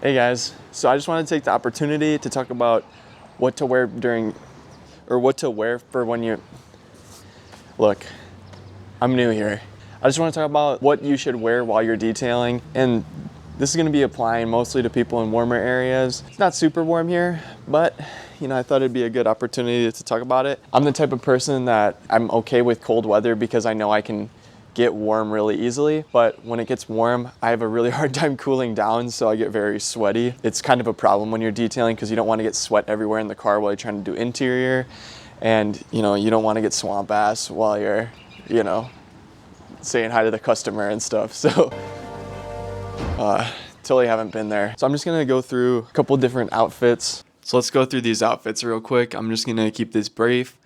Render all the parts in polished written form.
Hey guys, so I just want to take the opportunity to talk about what to wear what to wear for when you, look, I'm new here. I just want to talk about what you should wear while you're detailing, and this is going to be applying mostly to people in warmer areas. It's not super warm here, but I thought it'd be a good opportunity to talk about it. I'm the type of person that I'm okay with cold weather because I know I can get warm really easily, but when it gets warm, I have a really hard time cooling down, so I get very sweaty. It's kind of a problem when you're detailing because you don't want to get sweat everywhere in the car while you're trying to do interior, and you don't want to get swamp ass while you're, saying hi to the customer and stuff. So totally haven't been there. So I'm just gonna go through a couple different outfits. So let's go through these outfits real quick. I'm just gonna keep this brief.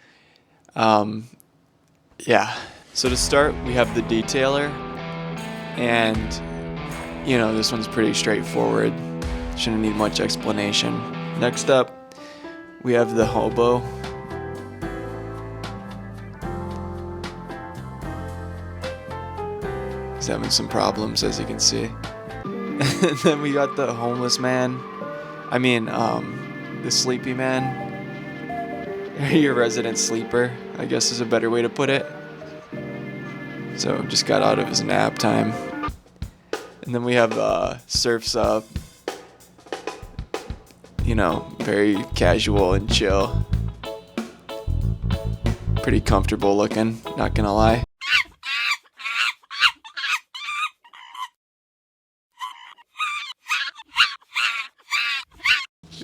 Yeah. So to start, we have the detailer, and this one's pretty straightforward. Shouldn't need much explanation. Next up, we have the hobo. He's having some problems, as you can see. And then we got the homeless man. The sleepy man. Your resident sleeper, I guess is a better way to put it. So just got out of his nap time. And then we have Surf's Up. Very casual and chill. Pretty comfortable looking, not gonna lie.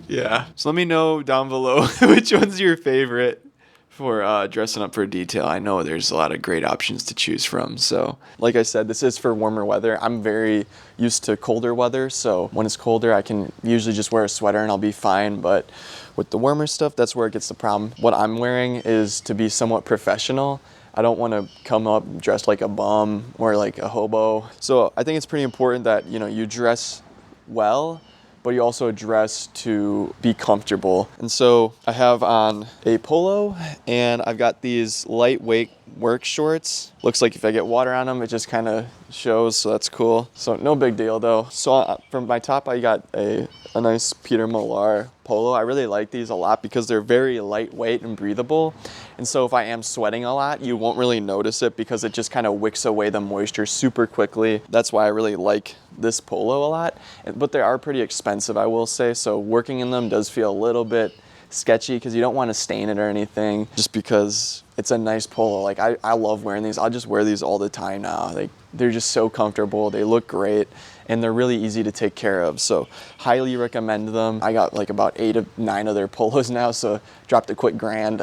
Yeah, so let me know down below which one's your favorite for dressing up for a detail. I know there's a lot of great options to choose from. So like I said, this is for warmer weather. I'm very used to colder weather, so when it's colder I can usually just wear a sweater and I'll be fine, but with the warmer stuff, that's where it gets the problem. What I'm wearing is to be somewhat professional. I don't want to come up dressed like a bum or like a hobo. So I think it's pretty important that you dress well, but you also dress to be comfortable. And so I have on a polo, and I've got these lightweight work shorts. Looks like if I get water on them, it just kind of shows, so that's cool. So no big deal though. So from my top, I got a nice Peter Millar polo. I really like these a lot because they're very lightweight and breathable. And so if I am sweating a lot, you won't really notice it because it just kind of wicks away the moisture super quickly. That's why I really like this polo a lot. But they are pretty expensive, I will say. So working in them does feel a little bit sketchy because you don't want to stain it or anything, just because it's a nice polo. Like I love wearing these. I'll just wear these all the time now. They're just so comfortable. They look great, and they're really easy to take care of. So highly recommend them. I got like about 8 or 9 of their polos now, so dropped a quick grand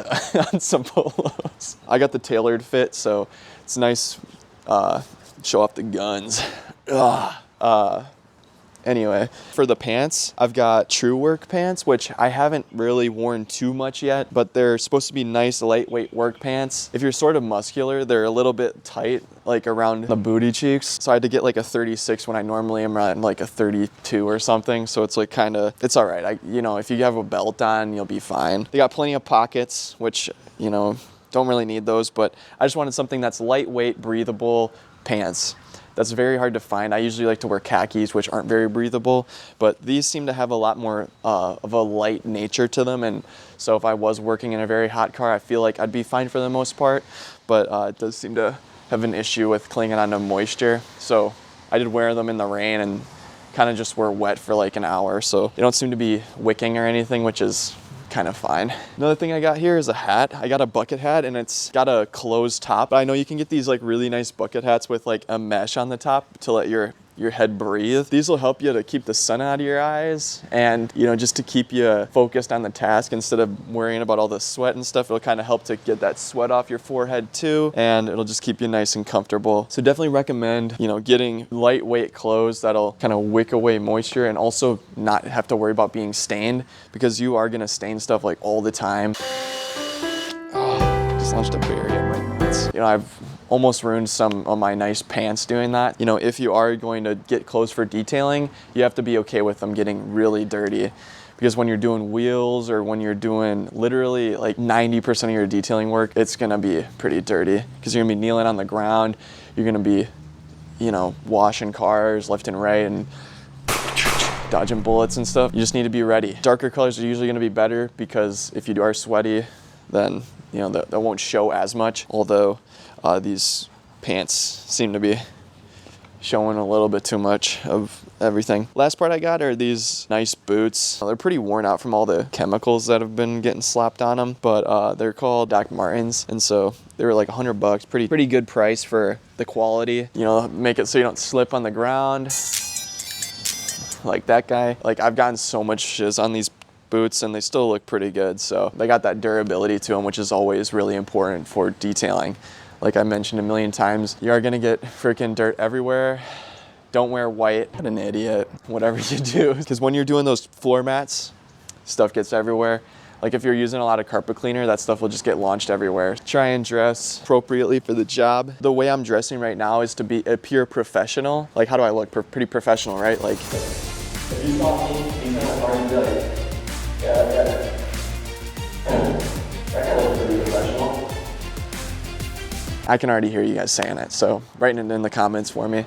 on some polos. I got the tailored fit, so it's nice. Show off the guns. Anyway, for the pants, I've got True Work pants, which I haven't really worn too much yet, but they're supposed to be nice, lightweight work pants. If you're sort of muscular, they're a little bit tight, like around the booty cheeks. So I had to get like a 36 when I normally am around like a 32 or something. So it's like it's all right. If you have a belt on, you'll be fine. They got plenty of pockets, which, don't really need those, but I just wanted something that's lightweight, breathable pants. That's very hard to find. I usually like to wear khakis, which aren't very breathable, but these seem to have a lot more of a light nature to them. And so if I was working in a very hot car, I feel like I'd be fine for the most part, but it does seem to have an issue with clinging onto moisture. So I did wear them in the rain and kind of just were wet for like an hour. So they don't seem to be wicking or anything, which is kind of fine. Another thing I got here is a hat. I got a bucket hat, and it's got a closed top. I know you can get these like really nice bucket hats with like a mesh on the top to let your head breathe. These will help you to keep the sun out of your eyes, and just to keep you focused on the task instead of worrying about all the sweat and stuff. It'll kind of help to get that sweat off your forehead too, and it'll just keep you nice and comfortable. So definitely recommend getting lightweight clothes that'll kind of wick away moisture and also not have to worry about being stained, because you are going to stain stuff like all the time. Just launched a berry at my nuts. I've almost ruined some of my nice pants doing that. If you are going to get clothes for detailing, you have to be okay with them getting really dirty, because when you're doing wheels or when you're doing literally like 90% of your detailing work, it's gonna be pretty dirty because you're gonna be kneeling on the ground, you're gonna be, washing cars left and right, and dodging bullets and stuff. You just need to be ready. Darker colors are usually gonna be better because if you are sweaty, then you know that won't show as much. Although these pants seem to be showing a little bit too much of everything. Last part I got are these nice boots. They're pretty worn out from all the chemicals that have been getting slapped on them, but they're called Doc Martens, and so they were like $100. Pretty good price for the quality. You know, make it so you don't slip on the ground like that guy. Like, I've gotten so much shiz on these boots and they still look pretty good. So they got that durability to them, which is always really important for detailing. Like I mentioned a million times, you are gonna get freaking dirt everywhere. Don't wear white. What an idiot. Whatever you do. Because when you're doing those floor mats, stuff gets everywhere. Like if you're using a lot of carpet cleaner, that stuff will just get launched everywhere. Try and dress appropriately for the job. The way I'm dressing right now is to be a pure professional. Like, how do I look? Pretty professional, right? Like, if you saw me, he's gonna hard be like, yeah, that guy looks pretty professional. I can already hear you guys saying it, so write it in the comments for me.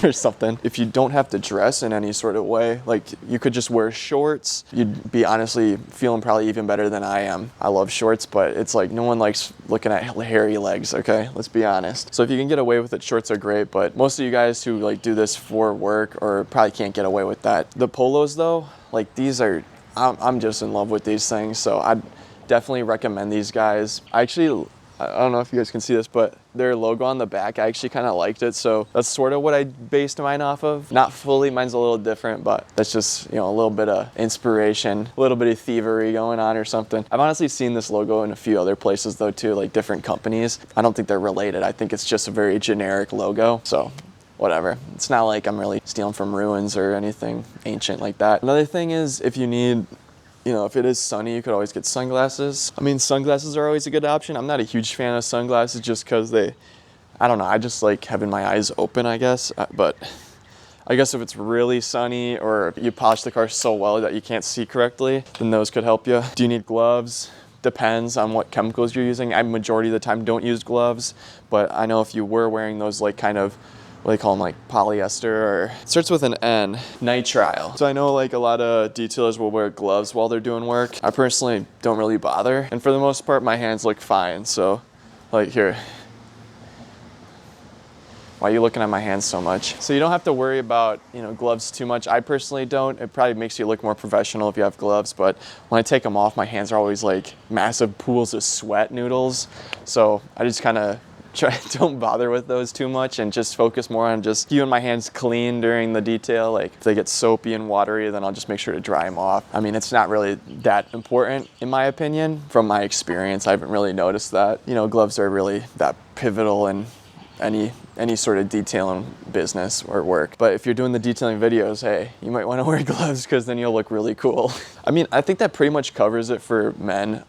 Or something. If you don't have to dress in any sort of way, like you could just wear shorts, you'd be honestly feeling probably even better than I am. I love shorts, but it's like no one likes looking at hairy legs, okay? Let's be honest. So if you can get away with it, shorts are great, but most of you guys who like do this for work or probably can't get away with that. The polos though, like these are, I'm just in love with these things, so I'd definitely recommend these guys. I don't know if you guys can see this, but their logo on the back, I actually kind of liked it. So that's sort of what I based mine off of. Not fully, mine's a little different, but that's just, you know, a little bit of inspiration, a little bit of thievery going on or something. I've honestly seen this logo in a few other places though too, like different companies. I don't think they're related. I think it's just a very generic logo. So whatever. It's not like I'm really stealing from ruins or anything ancient like that. Another thing is if you need, you know, if it is sunny, you could always get sunglasses. I mean, sunglasses are always a good option. I'm not a huge fan of sunglasses just because I don't know, I just like having my eyes open, I guess. But I guess if it's really sunny or you polish the car so well that you can't see correctly, then those could help you. Do you need gloves? Depends on what chemicals you're using. I majority of the time don't use gloves, but I know if you were wearing those like kind of, what do they call them, like polyester, or it starts with an N, nitrile. So I know like a lot of detailers will wear gloves while they're doing work. I personally don't really bother. And for the most part, my hands look fine. So like here, why are you looking at my hands so much? So you don't have to worry about, you know, gloves too much. I personally don't. It probably makes you look more professional if you have gloves, but when I take them off, my hands are always like massive pools of sweat noodles. So I just kind of don't bother with those too much and just focus more on just keeping my hands clean during the detail. Like if they get soapy and watery, then I'll just make sure to dry them off. I mean, it's not really that important in my opinion. From my experience, I haven't really noticed that. You know, gloves are really that pivotal in any sort of detailing business or work. But if you're doing the detailing videos, hey, you might want to wear gloves because then you'll look really cool. I mean, I think that pretty much covers it for men.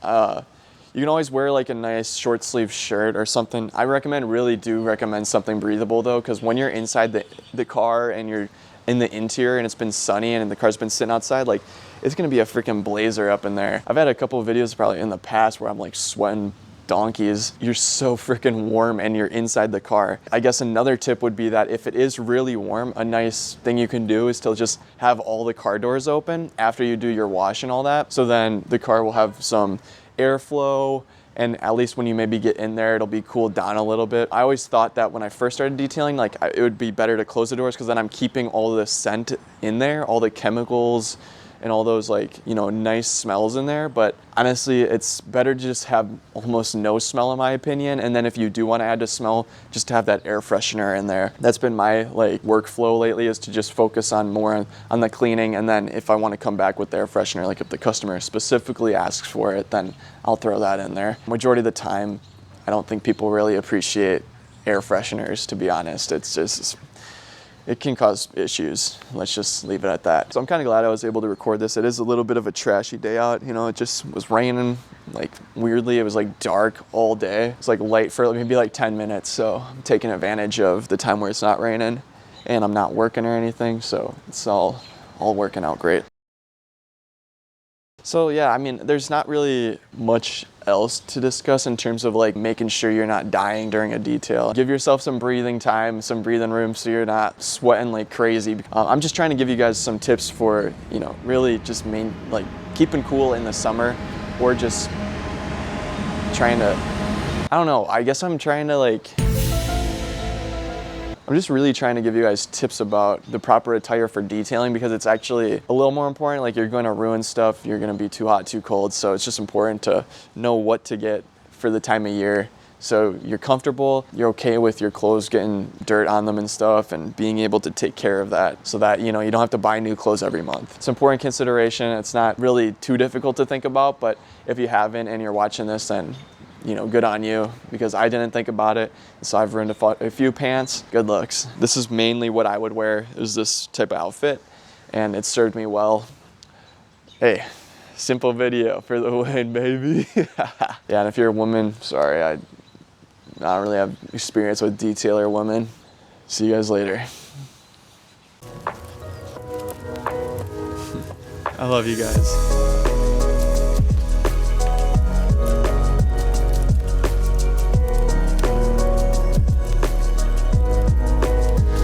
You can always wear like a nice short sleeve shirt or something. Really do recommend something breathable though, because when you're inside the car and you're in the interior and it's been sunny and the car's been sitting outside, like it's gonna be a freaking blazer up in there. I've had a couple of videos probably in the past where I'm like sweating donkeys. You're so freaking warm and you're inside the car. I guess another tip would be that if it is really warm, a nice thing you can do is to just have all the car doors open after you do your wash and all that. So then the car will have some airflow, and at least when you maybe get in there, it'll be cooled down a little bit. I always thought that when I first started detailing, like it would be better to close the doors because then I'm keeping all the scent in there, all the chemicals and all those like, you know, nice smells in there. But honestly, it's better to just have almost no smell in my opinion. And then if you do want to add a smell, just to have that air freshener in there. That's been my like workflow lately, is to just focus on more on the cleaning. And then if I want to come back with the air freshener, like if the customer specifically asks for it, then I'll throw that in there. Majority of the time, I don't think people really appreciate air fresheners, to be honest. It's just, it can cause issues. Let's just leave it at that. So I'm kind of glad I was able to record this. It is a little bit of a trashy day out. You know, it just was raining, like weirdly, it was like dark all day. It's like light for maybe like 10 minutes. So I'm taking advantage of the time where it's not raining and I'm not working or anything. So it's all working out great. So yeah, I mean, there's not really much else to discuss in terms of like making sure you're not dying during a detail. Give yourself some breathing time, some breathing room so you're not sweating like crazy. I'm just trying to give you guys some tips for, you know, really just keeping cool in the summer, or just trying to, I don't know, I guess I'm just really trying to give you guys tips about the proper attire for detailing, because it's actually a little more important. Like, you're going to ruin stuff, you're going to be too hot, too cold, so it's just important to know what to get for the time of year so you're comfortable, you're okay with your clothes getting dirt on them and stuff, and being able to take care of that so that, you know, you don't have to buy new clothes every month. It's an important consideration. It's not really too difficult to think about, but if you haven't and you're watching this, then, you know, good on you, because I didn't think about it. So I've ruined a few pants. Good looks. This is mainly what I would wear, is this type of outfit, and it served me well. Hey, simple video for the win, baby. Yeah, and if you're a woman, sorry, I don't really have experience with detailer women. See you guys later. I love you guys.